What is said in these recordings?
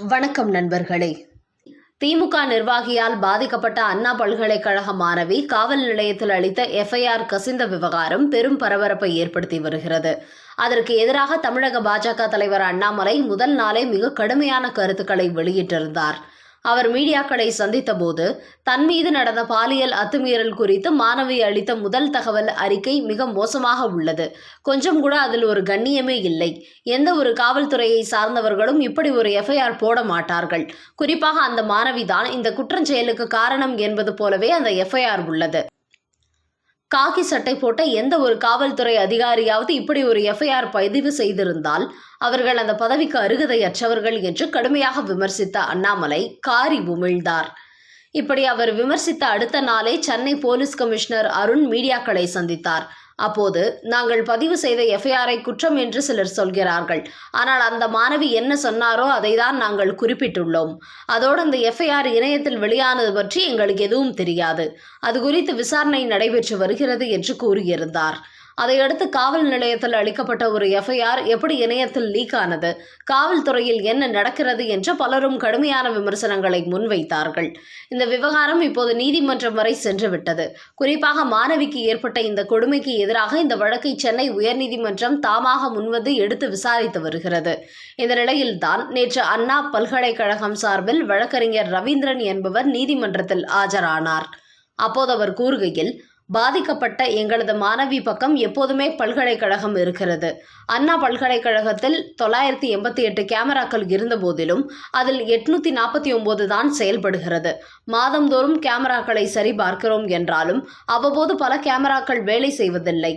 வணக்கம் நண்பர்களே. திமுக நிர்வாகியால் பாதிக்கப்பட்ட அண்ணா பல்கலைக்கழக மாணவி காவல் நிலையத்தில் அளித்த எஃப்ஐஆர் கசிந்த விவகாரம் பெரும் பரபரப்பை ஏற்படுத்தி வருகிறது. அதற்கு எதிராக தமிழக பாஜக தலைவர் அண்ணாமலை முதல் நாளே மிக கடுமையான கருத்துக்களை வெளியிட்டிருந்தார். அவர் மீடியாக்களை சந்தித்த போது தன் மீது நடந்த பாலியல் அத்துமீறல் குறித்து மாணவி அளித்த முதல் தகவல் அறிக்கை மிக மோசமாக உள்ளது. கொஞ்சம் கூட அதில் ஒரு கண்ணியமே இல்லை. எந்த ஒரு காவல்துறையை சார்ந்தவர்களும் இப்படி ஒரு எஃப்ஐஆர் போட மாட்டார்கள். குறிப்பாக அந்த மாணவிதான் இந்த குற்றச்செயலுக்கு காரணம் என்பது போலவே அந்த எஃப்ஐஆர் உள்ளது. காக்கி சட்டை போட்ட எந்த ஒரு காவல்துறை அதிகாரியாவது இப்படி ஒரு எஃப்ஐஆர் பதிவு செய்திருந்தால் அவர்கள் அந்த பதவிக்கு அருகதையற்றவர்கள் என்று கடுமையாக விமர்சித்த அண்ணாமலை காரி உமிழ்ந்தார். இப்படி அவர் விமர்சித்த அடுத்த நாளே சென்னை போலீஸ் கமிஷனர் அருண் மீடியாக்களை சந்தித்தார். அப்போது நாங்கள் பதிவு செய்த எஃப்ஐஆரை குற்றம் என்று சிலர் சொல்கிறார்கள். ஆனால் அந்த மாணவி என்ன சொன்னாரோ அதை தான் நாங்கள் குறிப்பிட்டுள்ளோம். அதோடு அந்த எஃப்ஐஆர் இணையத்தில் வெளியானது பற்றி எங்களுக்கு எதுவும் தெரியாது. அது குறித்து விசாரணை நடைபெற்று வருகிறது என்று கூறியிருந்தார். அதையடுத்து காவல் நிலையத்தில் அளிக்கப்பட்ட ஒரு எஃப்ஐஆர் எப்படி இணையத்தில் லீக் ஆனது, காவல்துறையில் என்ன நடக்கிறது என்று பலரும் கடுமையான விமர்சனங்களை முன்வைத்தார்கள். இந்த விவகாரம் இப்போது நீதிமன்றம் வரை சென்றுவிட்டது. குறிப்பாக மாணவிக்கு ஏற்பட்ட இந்த கொடுமைக்கு எதிராக இந்த வழக்கை சென்னை உயர்நீதிமன்றம் தாமாக முன்வந்து எடுத்து விசாரித்து வருகிறது. இந்த நிலையில்தான் நேற்று அண்ணா பல்கலைக்கழகம் சார்பில் வழக்கறிஞர் ரவீந்திரன் என்பவர் நீதிமன்றத்தில் ஆஜரானார். அப்போது அவர் கூறுகையில், பாதிக்கப்பட்ட எங்களது மாணவி பக்கம் எப்போதுமே பல்கலைக்கழகம் இருக்கிறது. அண்ணா பல்கலைக்கழகத்தில் 988 கேமராக்கள் இருந்த போதிலும் அதில் 849 தான் செயல்படுகிறது. மாதந்தோறும் கேமராக்களை சரிபார்க்கிறோம் என்றாலும் அவ்வப்போது பல கேமராக்கள் வேலை செய்வதில்லை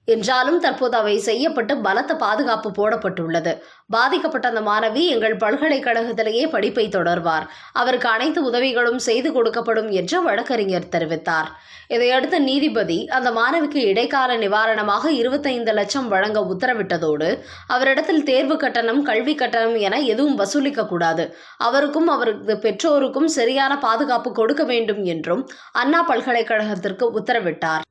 என்றாலும் தற்போது அவை செய்யப்பட்டு பலத்த பாதுகாப்பு போடப்பட்டுள்ளது. பாதிக்கப்பட்ட அந்த மாணவி எங்கள் பல்கலைக்கழகத்திலேயே படிப்பை தொடர்வார். அவருக்கு அனைத்து உதவிகளும் செய்து கொடுக்கப்படும் என்று வழக்கறிஞர் தெரிவித்தார். இதையடுத்து நீதிபதி அந்த மாணவிக்கு இடைக்கால நிவாரணமாக 25 லட்சம் வழங்க உத்தரவிட்டதோடு அவரிடத்தில் தேர்வு கட்டணம், கல்வி கட்டணம் என எதுவும் வசூலிக்க கூடாது, அவருக்கும் அவரது பெற்றோருக்கும் சரியான பாதுகாப்பு கொடுக்க வேண்டும் என்றும் அண்ணா பல்கலைக்கழகத்திற்கு உத்தரவிட்டார்.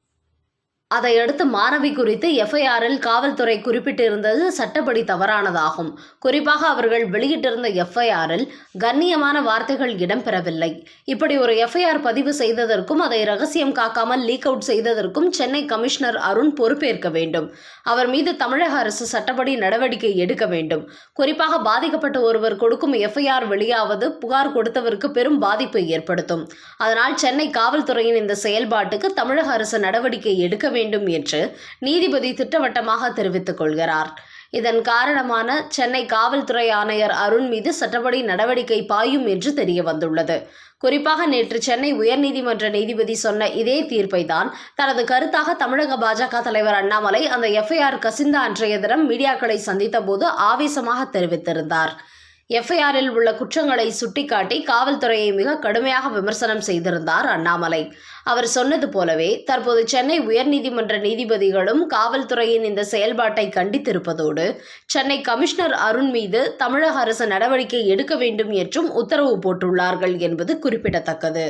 அதையடுத்து மாணவி குறித்து எஃப்ஐஆரில் காவல்துறை குறிப்பிட்டிருந்தது சட்டப்படி தவறானதாகும். குறிப்பாக அவர்கள் வெளியிட்டிருந்த எஃப்ஐஆரில் கண்ணியமான வார்த்தைகள் இடம்பெறவில்லை. இப்படி ஒரு எஃப்ஐஆர் பதிவு செய்ததற்கும் அதை ரகசியம் காக்காமல் லீக் அவுட் செய்ததற்கும் சென்னை கமிஷனர் அருண் பொறுப்பேற்க வேண்டும். அவர் மீது தமிழக அரசு சட்டப்படி நடவடிக்கை எடுக்க வேண்டும். குறிப்பாக பாதிக்கப்பட்ட ஒருவர் கொடுக்கும் எஃப்ஐஆர் வெளியாவது புகார் கொடுத்தவருக்கு பெரும் பாதிப்பை ஏற்படுத்தும். அதனால் சென்னை காவல்துறையின் இந்த செயல்பாட்டுக்கு தமிழக அரசு நடவடிக்கை எடுக்க வேண்டும் என்று நீதிபதி திட்டவட்டமாக தெரிவித்துக் கொள்கிறார். இதன் காரணமான சென்னை காவல்துறை ஆணையர் அருண் மீது சட்டப்படி நடவடிக்கை பாயும் என்று தெரிய வந்துள்ளது. குறிப்பாக நேற்று சென்னை உயர்நீதிமன்ற நீதிபதி சொன்ன இதே தீர்ப்பை தான் தனது கருத்தாக தமிழக பாஜக தலைவர் அண்ணாமலை அந்த எஃப்ஐஆர் கசிந்த அன்றைய தினம் மீடியாக்களை சந்தித்த போது ஆவேசமாக தெரிவித்திருந்தார். எஃப்ஐஆரில் உள்ள குற்றங்களை சுட்டிக்காட்டி காவல்துறையை மிக கடுமையாக விமர்சனம் செய்திருந்தார் அண்ணாமலை. அவர் சொன்னது போலவே தற்போது சென்னை உயர்நீதிமன்ற நீதிபதிகளும் காவல்துறையின் இந்த செயல்பாட்டை கண்டித்திருப்பதோடு சென்னை கமிஷனர் அருண் மீது தமிழக அரசு நடவடிக்கை எடுக்க வேண்டும் என்றும் உத்தரவு போட்டுள்ளார்கள் என்பது குறிப்பிடத்தக்கது.